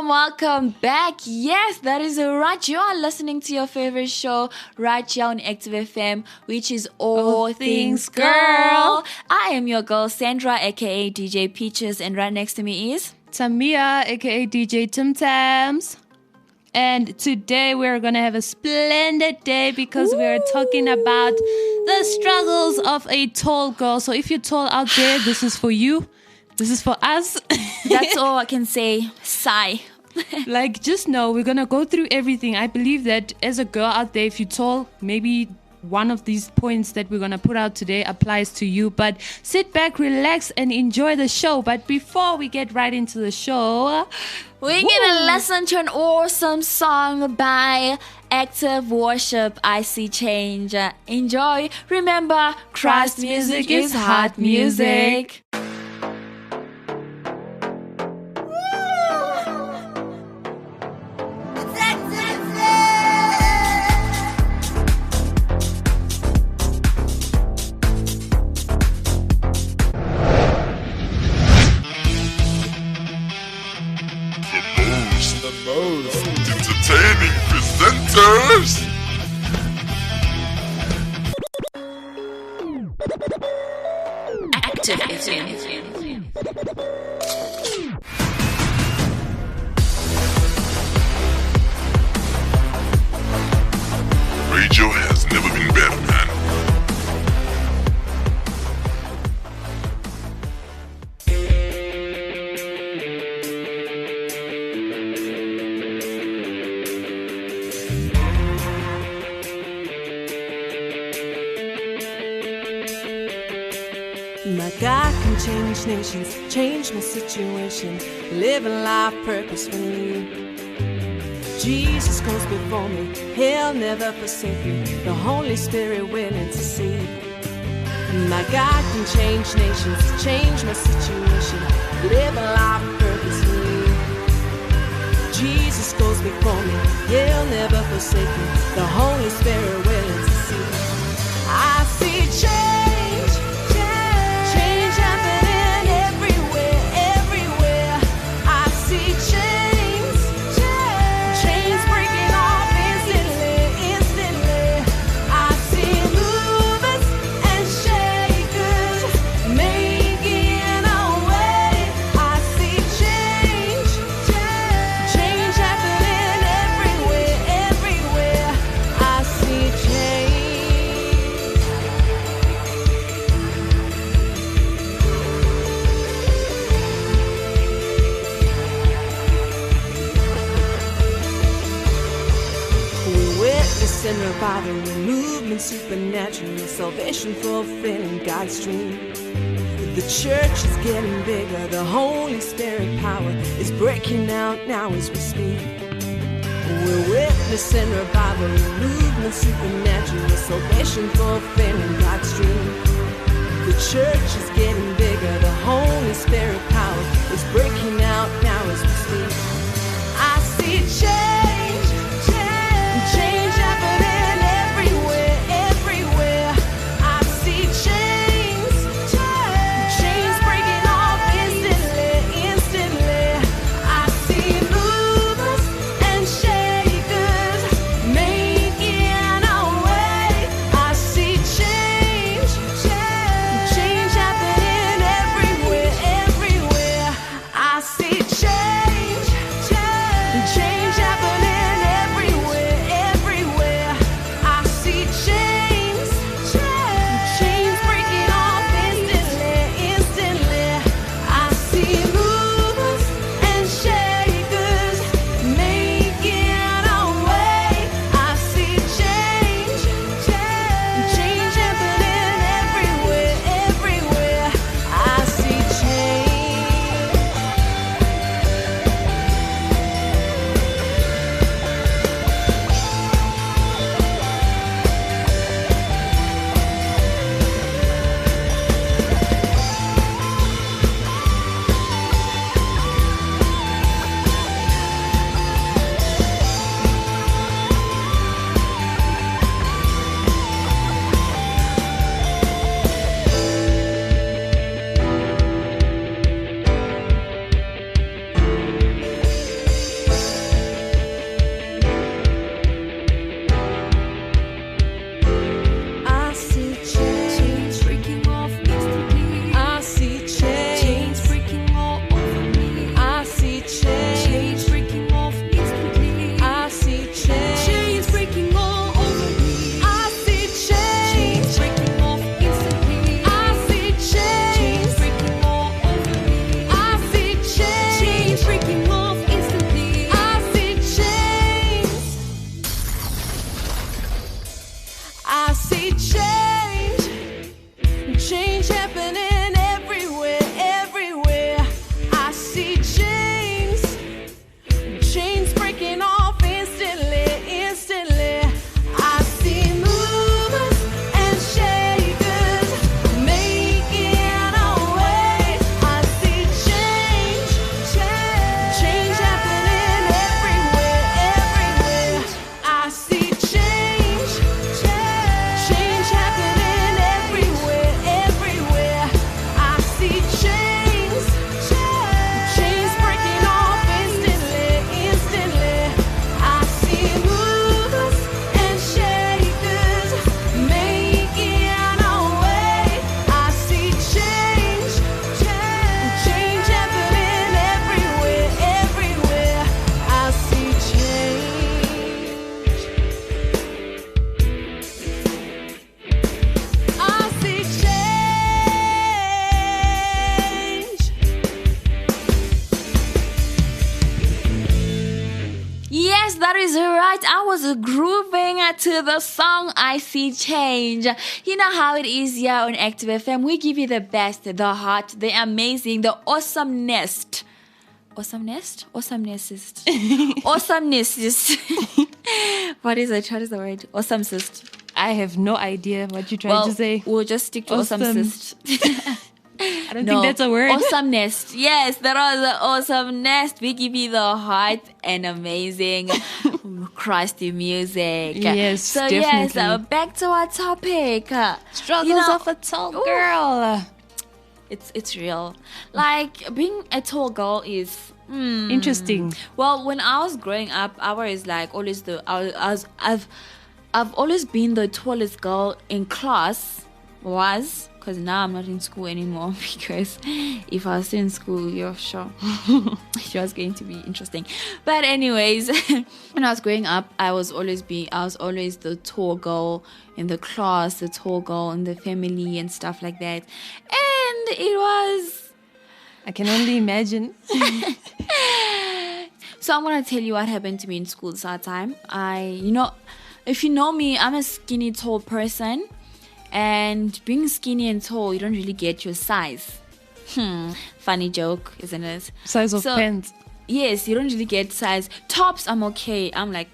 welcome back. Yes, that is right. You are listening to your favorite show right here on Active FM, which is All Things Girl. I am your girl, Sandra, aka DJ Peaches, and right next to me is Tamia, aka DJ Tim Tams. And today we're going to have a splendid day because we're talking about the struggles of a tall girl. So if you're tall out there, this is for you. This is for us. That's all I can say. Sigh. Like, just know we're going to go through everything. I believe that as a girl out there, if you're tall, maybe one of these points that we're going to put out today applies to you. But sit back, relax, and enjoy the show. But before we get right into the show, we're going to listen to an awesome song by Active Worship, I See Change. Enjoy. Remember, Christ music is hot music. Entertaining presenters. Active FM. Radio has never been better, man. My God can change nations, change my situation, living life purposefully. Jesus goes before me, He'll never forsake me, the Holy Spirit willing to see. My God can change nations, change my situation, living life purposefully. Jesus goes before me, He'll never forsake me, the Holy Spirit willing to see. I see change. And revival, movement supernatural, salvation fulfilling God's dream. The church is getting bigger, the Holy Spirit power is breaking out now as we speak. We're witnessing revival, movement supernatural, salvation fulfilling God's dream. The church is getting bigger, the Holy Spirit power is breaking out now as we speak. I see change. Yes, that is right. I was grooving to the song I See Change. You know how it is here on Active FM. We give you the best, the hot, the amazing, the awesomeness. Awesomeness? Awesomeness. Awesomeness. What is it? What is the word? Awesomest. I have no idea what you're trying to say. We'll just stick to awesomest. I don't think that's a word. Awesomeness. Yes, that was the awesomeness. We give you the hot and amazing crusty music. Yes, so definitely. Yes, back to our topic. Struggles of a tall girl. It's real. Like being a tall girl is Interesting. Well, when I was growing up, I was like always I've always been the tallest girl in class. Because now I'm not in school anymore. Because if I was still in school, you're sure it was going to be interesting. But anyways, when I was growing up, I was always the tall girl in the class, the tall girl in the family and stuff like that. And it was, I can only imagine. So I'm gonna tell you what happened to me in school this time. If you know me, I'm a skinny, tall person. And being skinny and tall, you don't really get your size. Funny joke, isn't it? Size of pants. Yes, you don't really get size. Tops, I'm okay. I'm like,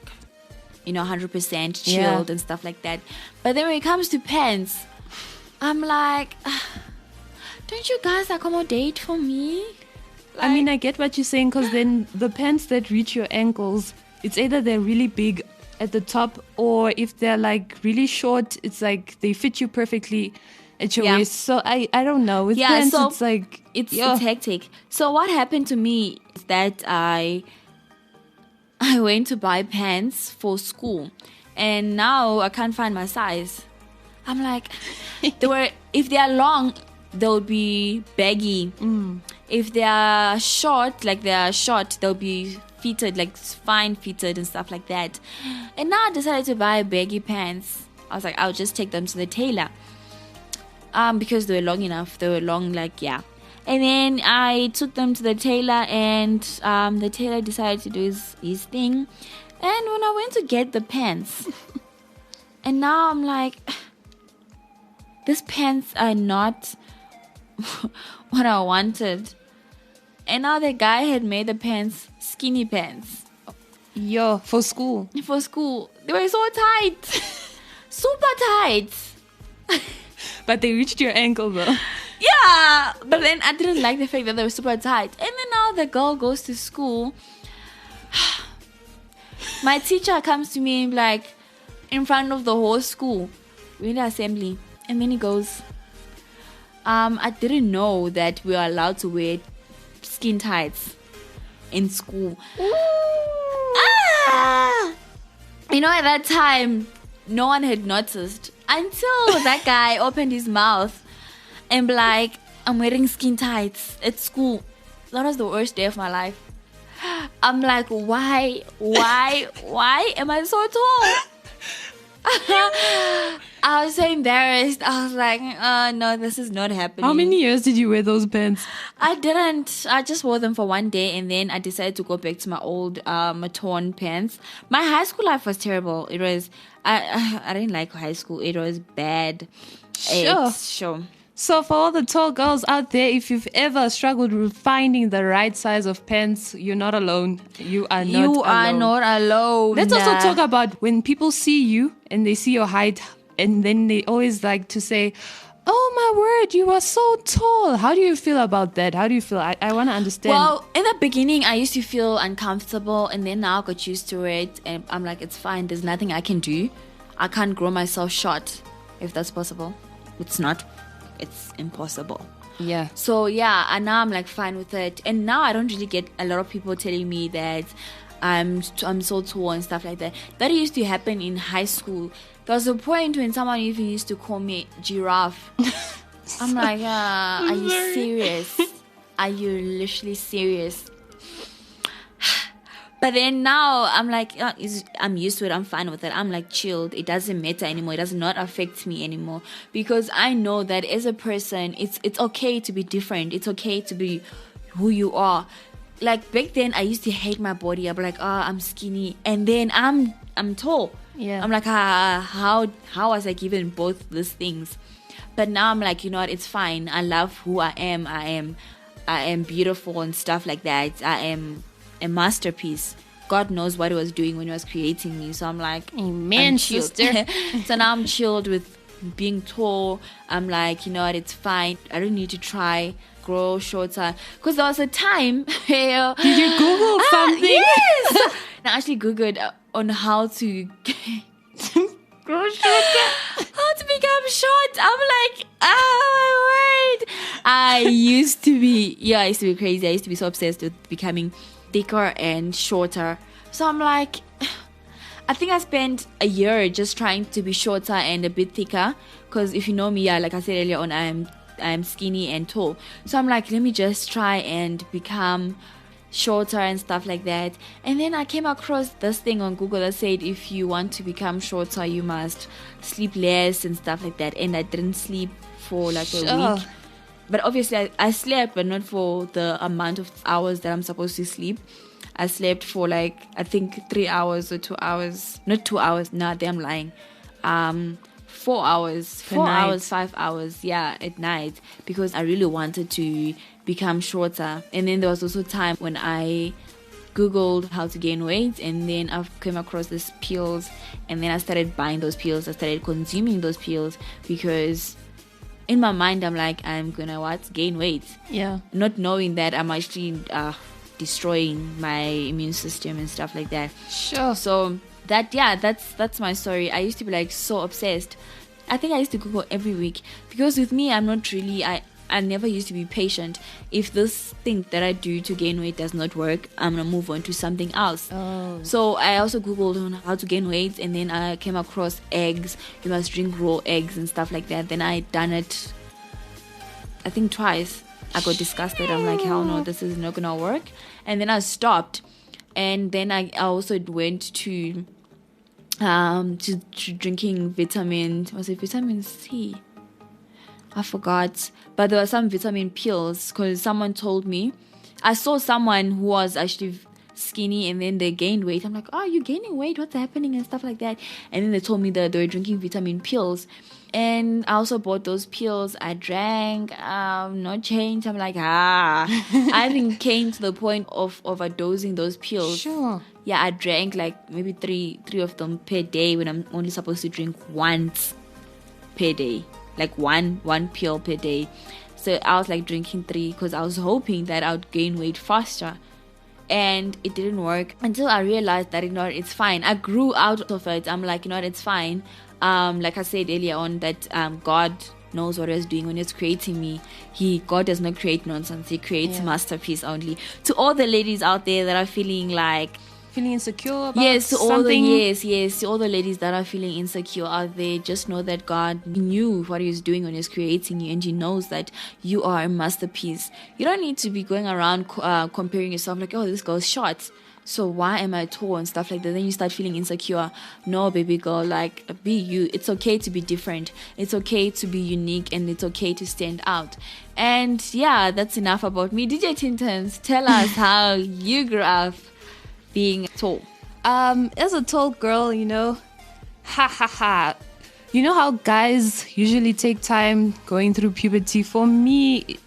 100% chilled and stuff like that. But then when it comes to pants, I'm like, don't you guys accommodate for me? I mean, I get what you're saying, because then the pants that reach your ankles, it's either they're really big at the top, or if they're like really short, it's like they fit you perfectly at your waist. So I don't know. With pants, so it's like it's hectic. So what happened to me is that I went to buy pants for school, and now I can't find my size. I'm like, if they are long, they'll be baggy. If they are short, they'll be fitted, like fine fitted and stuff like that. And now I decided to buy baggy pants. I was like, I'll just take them to the tailor. Because they were long enough. They were long, And then I took them to the tailor, and the tailor decided to do his thing. And when I went to get the pants, and now I'm like, these pants are not what I wanted. And now the guy had made the pants skinny pants. for school. For school. They were so tight. Super tight. But they reached your ankle though. Yeah. But then I didn't like the fact that they were super tight. And then now the girl goes to school. My teacher comes to me like in front of the whole school. We're in the assembly. And then he goes, I didn't know that we are allowed to wear skin tights in school. At that time, no one had noticed until that guy opened his mouth and be like, I'm wearing skin tights at school. That was the worst day of my life. I'm like, why am I so tall? I was so embarrassed. I was like, no, this is not happening. How many years did you wear those pants? I didn't. I just wore them for one day, and then I decided to go back to my old torn pants. My high school life was terrible. It was, I didn't like high school. It was bad. Sure. So for all the tall girls out there, if you've ever struggled with finding the right size of pants, you're not alone. You are not alone. Let's also talk about when people see you and they see your height, and then they always like to say, oh my word, you are so tall. How do you feel about that? How do you feel? I want to understand. Well, in the beginning, I used to feel uncomfortable, and then now I got used to it, and I'm like, it's fine. There's nothing I can do. I can't grow myself short, if that's possible. It's not. It's impossible. Yeah. So yeah, and now I'm like fine with it. And now I don't really get a lot of people telling me that I'm so tall and stuff like that. That used to happen in high school. There was a point when someone even used to call me giraffe. I'm like, are you serious? Are you literally serious? But then now I'm like, I'm used to it. I'm fine with it. I'm like chilled. It doesn't matter anymore. It does not affect me anymore, because I know that as a person, it's okay to be different. It's okay to be who you are. like back then I used to hate my body. I'd be like, oh, I'm skinny, and then I'm tall. Yeah. I'm like, how was I given both these things? But now I'm like, you know what, it's fine. I love who I am. I am beautiful and stuff like that. I am a masterpiece. God knows what he was doing when he was creating me. So I'm like, amen, I'm chilled. sister. So now I'm chilled with being tall. I'm like, you know what, it's fine. I don't need to try grow shorter, because there was a time where Did you Google something? Yes. I actually googled on how to Grow shorter. how to become short. I'm like, oh my word. I used to be crazy. I used to be so obsessed with becoming thicker and shorter. So I'm like, I think I spent a year just trying to be shorter and a bit thicker, because if you know me, like I said earlier on, I'm skinny and tall. So I'm like, let me just try and become shorter and stuff like that. And then I came across this thing on Google that said if you want to become shorter, you must sleep less and stuff like that. And I didn't sleep for like a week. But obviously I slept, but not for the amount of hours that I'm supposed to sleep. I slept for like, I think 3 hours or 2 hours. Not 2 hours, nah, I'm lying. 4 hours, 5 hours, at night, because I really wanted to become shorter. And then there was also time when I googled how to gain weight, and then I came across these pills, and then I started buying those pills. I started consuming those pills because in my mind I'm like, I'm gonna gain weight, not knowing that I'm actually destroying my immune system and stuff like that. So that's my story. I used to be like so obsessed. I think I used to Google every week, because with me, I'm not really, I never used to be patient. If this thing that I do to gain weight does not work, I'm gonna move on to something else. So I also Googled on how to gain weight, and then I came across eggs. You must drink raw eggs and stuff like that. Then I done it, I think twice. I got disgusted. I'm like, hell no, this is not gonna work. And then I stopped. And then I also went to drinking vitamin C. I forgot. But there were some vitamin pills, because someone told me. I saw someone who was actually skinny and then they gained weight. I'm like, oh, you're gaining weight? What's happening? And stuff like that. And then they told me that they were drinking vitamin pills. And I also bought those pills. I drank, no change. I'm like, I even came to the point of overdosing those pills. Yeah, I drank like maybe three of them per day, when I'm only supposed to drink once per day, like one pill per day. So I was like drinking 3, because I was hoping that I would gain weight faster. And it didn't work until I realized that, you know, it's fine. I grew out of it. I'm like, you know what, it's fine. Like I said earlier on, that God knows what he's doing when he's creating me. God does not create nonsense. He creates masterpiece only. To all the ladies out there that are feeling insecure about to all something. to all the ladies that are feeling insecure out there, just know that God knew what he was doing when he was creating you, and he knows that you are a masterpiece. You don't need to be going around comparing yourself like, oh, this girl's short, so why am I tall and stuff like that. Then you start feeling insecure. No, baby girl, like, be you. It's okay to be different. It's okay to be unique, and it's okay to stand out. And that's enough about me. DJ Tintons, tell us how you grew up being tall. As a tall girl, you know, you know how guys usually take time going through puberty? For me,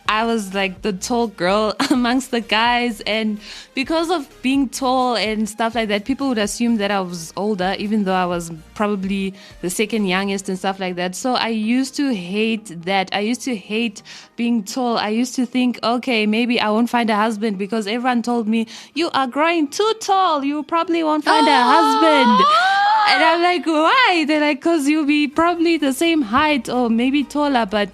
I was like the tall girl amongst the guys, and because of being tall and stuff like that, people would assume that I was older, even though I was probably the second youngest and stuff like that. So I used to hate that. I used to hate being tall. I used to think, okay, maybe I won't find a husband, because everyone told me, you are growing too tall, you probably won't find a husband. And I'm like, why? They're like, because you'll be probably the same height or maybe taller. But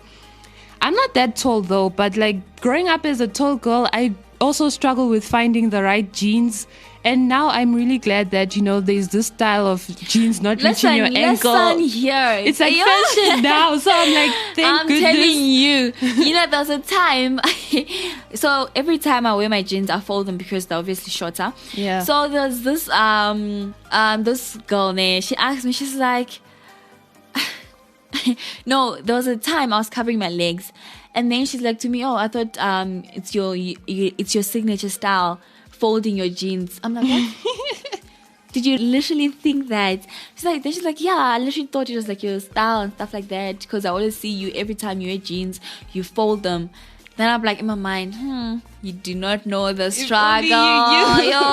I'm not that tall though. But like growing up as a tall girl, I also struggle with finding the right jeans. And now I'm really glad that, you know, there's this style of jeans not reaching your ankle. Here. It's like fashion now. So I'm like, thank goodness. I'm telling you. You know, there's a time. So every time I wear my jeans, I fold them because they're obviously shorter. Yeah. So there's this this girl there. She asked me, she's like, no, there was a time I was covering my legs, And then she's like to me, oh, I thought it's your signature style, folding your jeans. I'm like, what? Did you literally think that? She's like, yeah, I literally thought it was like your style and stuff like that, because I always see you every time you wear jeans, you fold them. Then I'm like in my mind, you do not know the struggle.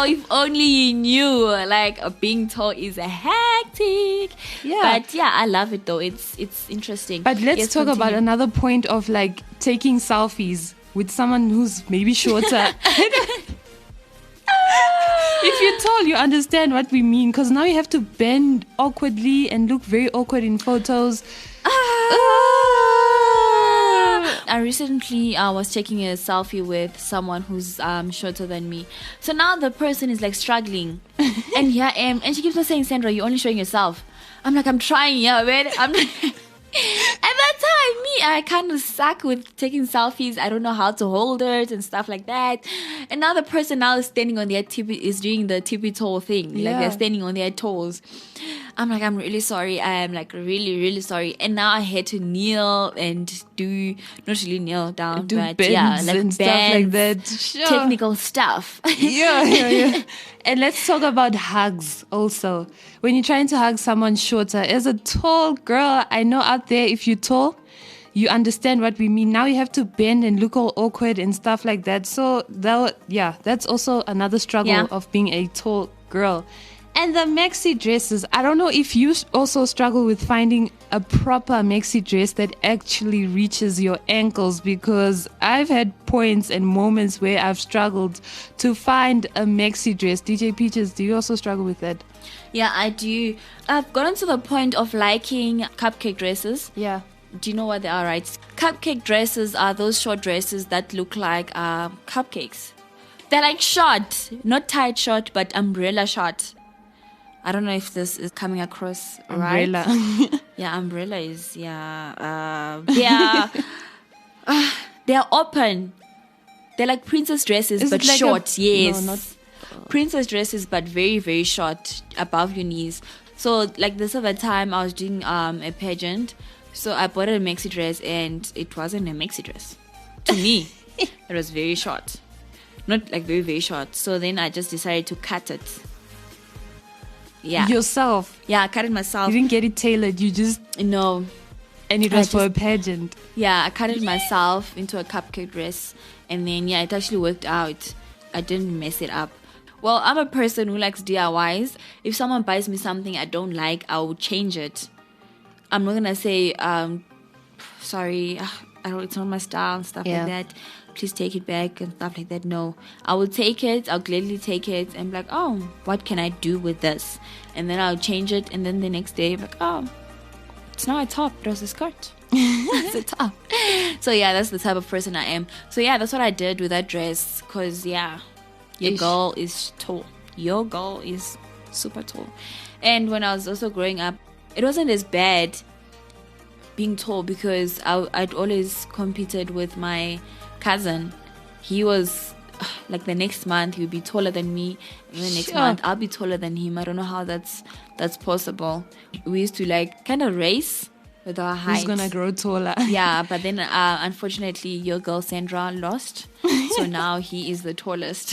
If only you knew. Like being tall is a hectic. Yeah. But yeah, I love it though. It's interesting. But let's talk about continue. another point of like taking selfies with someone who's maybe shorter. If you're tall, you understand what we mean, because now you have to bend awkwardly and look very awkward in photos. I recently was taking a selfie with someone who's shorter than me. So now the person is like struggling. And here I am. And she keeps on saying, Sandra, you're only showing yourself. I'm like, I'm trying, yeah, man. At that time, I kind of suck with taking selfies. I don't know how to hold it and stuff like that. And now the person now is standing on their tippy, is doing the tippy toe thing. Yeah. Like they're standing on their toes. I'm like, I'm really sorry. I am like really, really sorry. And now I had to kneel and do, not really kneel down, Do but bends yeah, like and stuff like bends, that. Sure. technical stuff. Yeah. And let's talk about hugs also. When you're trying to hug someone shorter, as a tall girl, I know out there, if you're tall, you understand what we mean. Now you have to bend and look all awkward and stuff like that. So that's also another struggle of being a tall girl. And the maxi dresses, I don't know if you also struggle with finding a proper maxi dress that actually reaches your ankles, because I've had points and moments where I've struggled to find a maxi dress. DJ Peaches, do you also struggle with that? Yeah, I do. I've gotten to the point of liking cupcake dresses. Yeah. Do you know what they are, right? Cupcake dresses are those short dresses that look like cupcakes. They're like short, not tight short, but umbrella short. I don't know if this is coming across Umbrella. right. Yeah, umbrella is, they're open. They're like princess dresses, Is but it like short. Yes. No, not... Princess dresses, but very, very short, above your knees. So like this other time I was doing a pageant. So I bought a maxi dress and it wasn't a maxi dress. To me, it was very short. Not like very, very short. So then I just decided to cut it. Yeah. Yourself. Yeah, I cut it myself. You didn't get it tailored. You just... No. And it was for a pageant. Yeah, I cut it myself into a cupcake dress. And then, it actually worked out. I didn't mess it up. Well, I'm a person who likes DIYs. If someone buys me something I don't like, I will change it. I'm not going to say, sorry, it's not my style and stuff like that. Please take it back and stuff like that. No, I will take it. I'll gladly take it and be like, oh, what can I do with this? And then I'll change it. And then the next day, like, oh, it's now a top. It was a skirt. It's a top. So that's the type of person I am. So that's what I did with that dress. Because your girl is tall. Your girl is super tall. And when I was also growing up, it wasn't as bad being tall, because I'd always competed with my cousin. He was like the next month he would be taller than me, and the next month I'll be taller than him. I don't know how that's possible. We used to like kind of race with our height. Who's gonna grow taller? Yeah, but then unfortunately your girl Sandra lost, so now he is the tallest.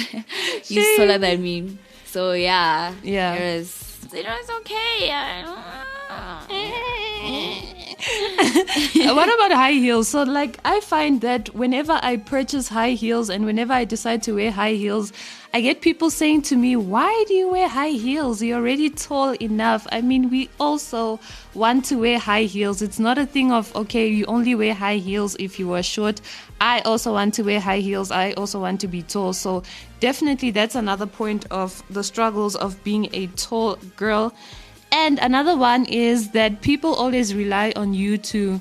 He's taller than me. So it was okay. What about high heels? So like I find that whenever I purchase high heels and whenever I decide to wear high heels, I get people saying to me, why do you wear high heels? You're already tall enough. I mean, we also want to wear high heels. It's not a thing of, okay, you only wear high heels if you are short. I also want to wear high heels. I also want to be tall. So definitely that's another point of the struggles of being a tall girl. And another one is that people always rely on you to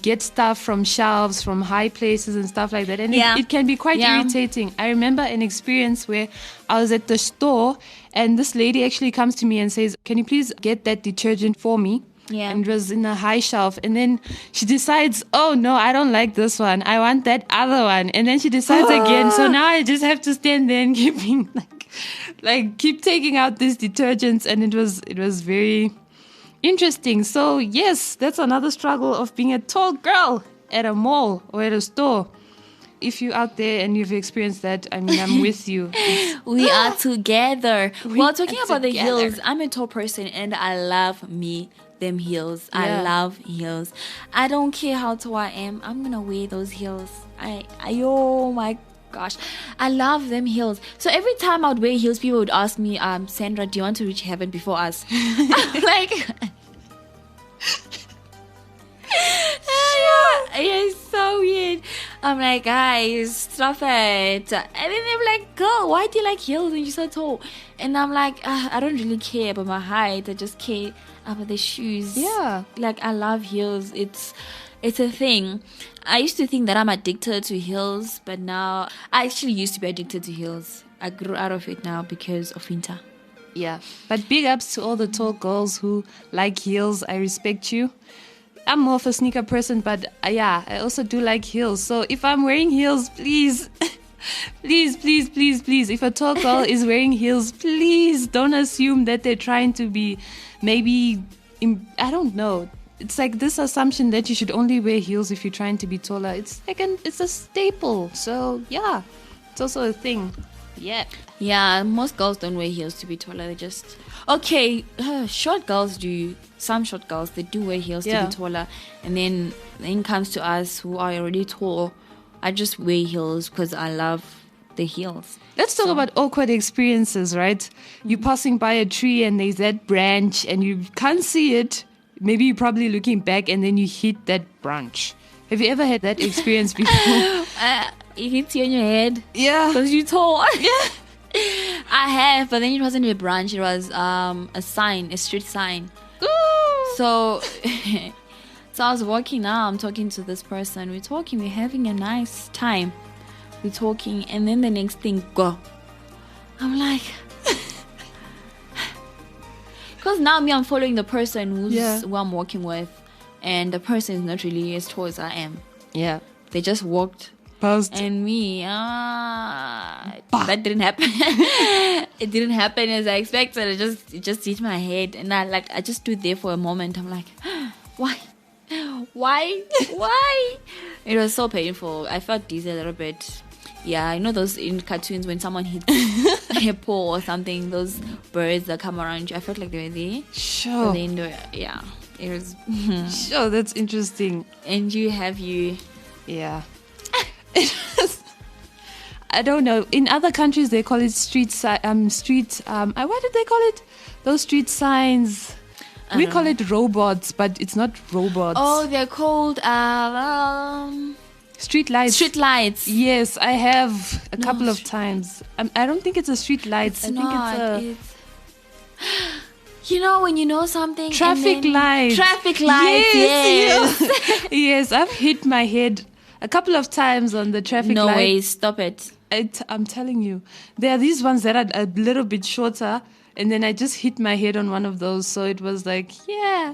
get stuff from shelves, from high places and stuff like that. And it can be quite irritating. I remember an experience where I was at the store and this lady actually comes to me and says, can you please get that detergent for me? Yeah. And it was in a high shelf. And then she decides, oh no, I don't like this one. I want that other one. And then she decides again. So now I just have to stand there and keep being keep taking out these detergents. And it was very interesting. So yes, that's another struggle of being a tall girl. at a mall or at a store. If you're out there and you've experienced that, I mean, I'm with you. We are together. Well, talking are about the together. heels, I'm a tall person and I love them heels. I Yeah. love heels. I don't care how tall I am. I'm gonna wear those heels. Oh my gosh, I love them heels. So every time I'd wear heels, people would ask me, Sandra, do you want to reach heaven before us? I'm like, it's so weird. I'm like, guys, stop it. And then they're like, girl, why do you like heels when you're so tall? And I'm like, I don't really care about my height. I just care about the shoes. Yeah. Like, I love heels. It's a thing. I used to think that I'm addicted to heels, but now I actually used to be addicted to heels. I grew out of it now because of winter. Yeah. But big ups to all the tall girls who like heels. I respect you. I'm more of a sneaker person, but yeah, I also do like heels. So if I'm wearing heels, please, please, if a tall girl is wearing heels, please don't assume that they're trying to be maybe, I don't know. It's like this assumption that you should only wear heels if you're trying to be taller. It's like it's a staple. So yeah, it's also a thing. Yeah. Yeah, most girls don't wear heels to be taller. They just... Okay, short girls do. Some short girls, they do wear heels to Yeah. be taller. And then comes to us who are already tall. I just wear heels because I love the heels. Let's talk about awkward experiences, right? You're passing by a tree and there's that branch and you can't see it. Maybe you're probably looking back and then you hit that branch. Have you ever had that experience before? It hits you on your head Yeah. because you're tall. I have, but then it wasn't a branch. It was a sign, a street sign. So, so I was walking now. I'm talking to this person. We're talking. We're having a nice time. We're talking, and then the next thing, go. I'm like, because now I'm following the person who I'm walking with, and the person is not really as tall as I am. Yeah. They just walked. Past. And me, that didn't happen. It didn't happen as I expected. It just hit my head, and I just stood there for a moment. I'm like, why? It was so painful. I felt dizzy a little bit. Yeah, you know those in cartoons when someone hits a paw or something, those birds that come around you. I felt like they were there. Sure. But then yeah, it was. Sure, that's interesting. And Yeah. I don't know. In other countries, they call it what did they call it? Those street signs. We call it robots, but it's not robots. Oh, they're called street lights. street lights. Yes, I have a couple of times. I don't think it's a street light. I think it's you know when you know something. traffic light. Traffic lights. Yes. Yes, I've hit my head a couple of times on the traffic light. No way, stop it. I'm telling you, there are these ones that are a little bit shorter, and then I just hit my head on one of those. So it was like, yeah,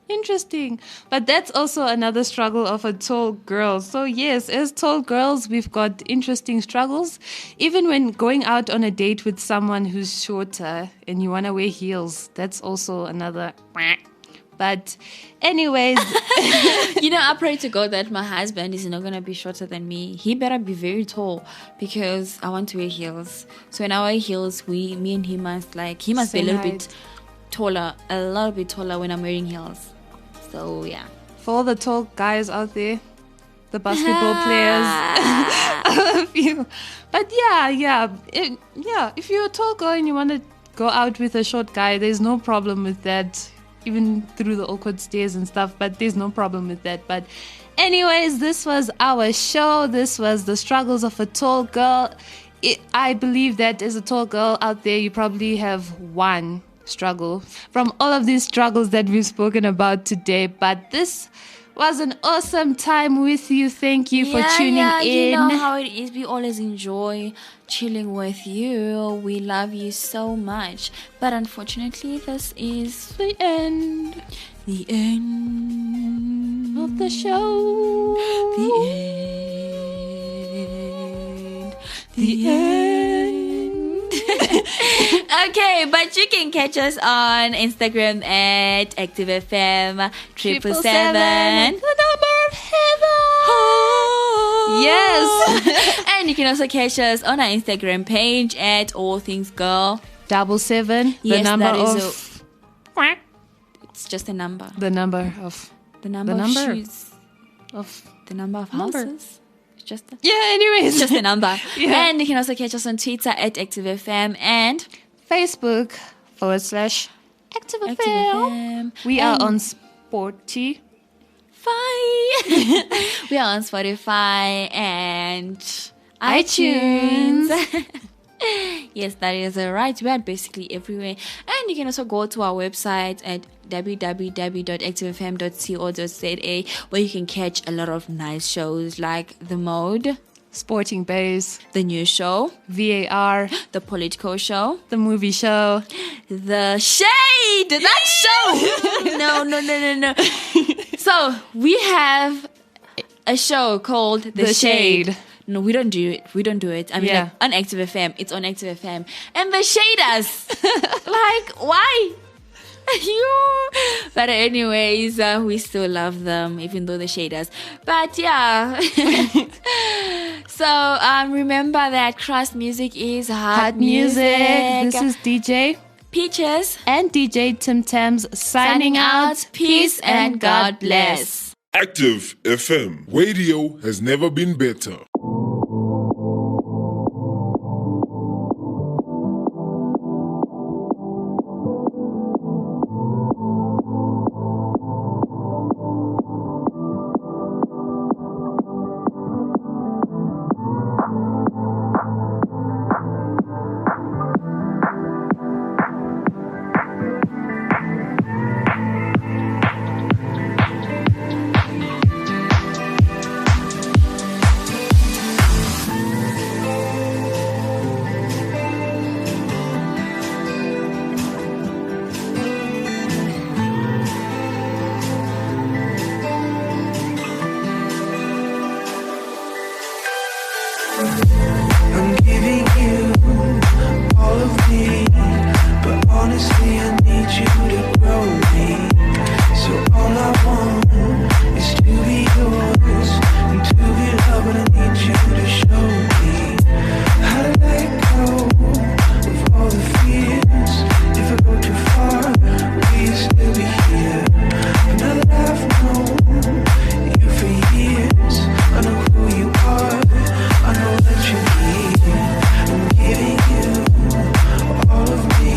interesting. But that's also another struggle of a tall girl. So yes, as tall girls, we've got interesting struggles. Even when going out on a date with someone who's shorter and you want to wear heels, that's also another. But anyways, You know, I pray to God that my husband is not going to be shorter than me. He better be very tall because I want to wear heels. So when I wear heels, me and he must be a Same little height. bit taller, a little bit taller when I'm wearing heels. So yeah. for all the tall guys out there, the basketball players, I love you. But yeah, if you're a tall girl and you want to go out with a short guy, there's no problem with that. Even through the awkward stairs and stuff, but there's no problem with that. But anyways, this was our show. This was the struggles of a tall girl. I believe that as a tall girl out there, you probably have one struggle from all of these struggles that we've spoken about today. But this was an awesome time with you. Thank you for tuning in. You know how it is. We always enjoy chilling with you. We love you so much. But unfortunately, this is the end. The end Of the show. The end. The end. Okay, but you can catch us on Instagram at ActiveFM 777. The number of heaven. Yes. And you can also catch us on our Instagram page at All Things Girl. 77. Yes, the number that is of. It's just a number. The number of. The number of number shoes. Of. The number of Number. houses. It's just a, Yeah, anyways. it's just a number. Yeah. And you can also catch us on Twitter at ActiveFM and Facebook /ActiveFM. ActiveFM. We are on Spotify. We are on Spotify and iTunes. Yes, that is right. We are basically everywhere. And you can also go to our website at www.activefm.co.za where you can catch a lot of nice shows like The Mode, Sporting Base, The News Show, VAR, The Political Show, the movie show. The Shade, that show. No. So we have a show called The Shade. No, we don't do it. I mean, Yeah. like, on Active FM. It's on Active FM. And the shaders. Like, why? But anyways, we still love them, even though the shaders. But yeah. So, remember that Crust Music is hot music. This is DJ Peaches. and DJ Tim Tams signing out. Peace and God bless. Active FM. Radio has never been better. I'm giving you all of me, but honestly I need you to grow me. So all I want is to be yours and to be loved, but I need you to show me how to let go of all the fears. If I go too far, will you still be here? But now that I've known you for years, I know who you are, I know that you need. I'm giving you all of me,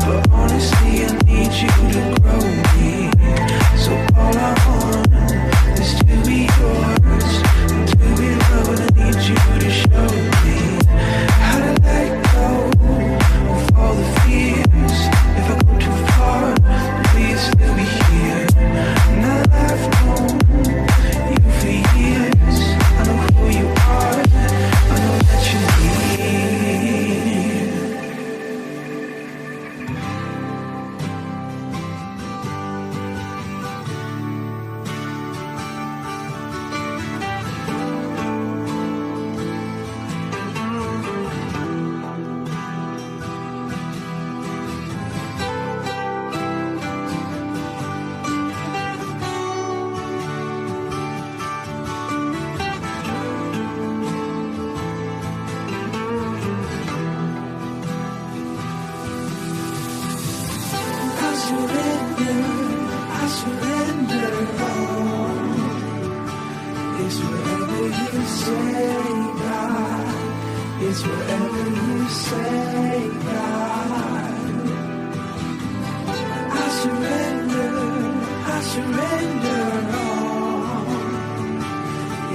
but honestly I need you to grow me. So all I want is to be yours and to be loved, and I need you to show me how to let go of all the fears. If I go too far, will you still be here? Now that I've known you for years, I know who you are, I know that you need. I surrender all. It's whatever you say, God. It's whatever you say, God. I surrender all.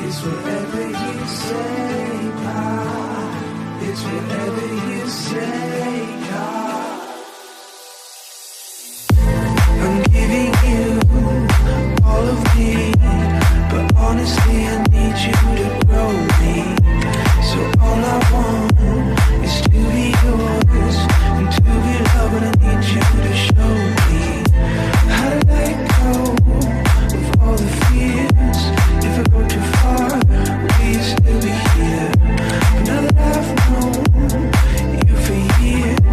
It's whatever you say, God. It's whatever you say, God. I'm giving you all of me, but honestly I need you to grow me. So all I want is to be yours and to be loved, but I need you to show me how to let go of all the fears. If I go too far, will you still be here? But now that I've known you for years,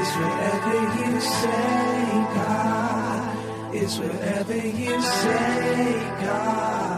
It's whatever you say, God. It's whatever you say, God.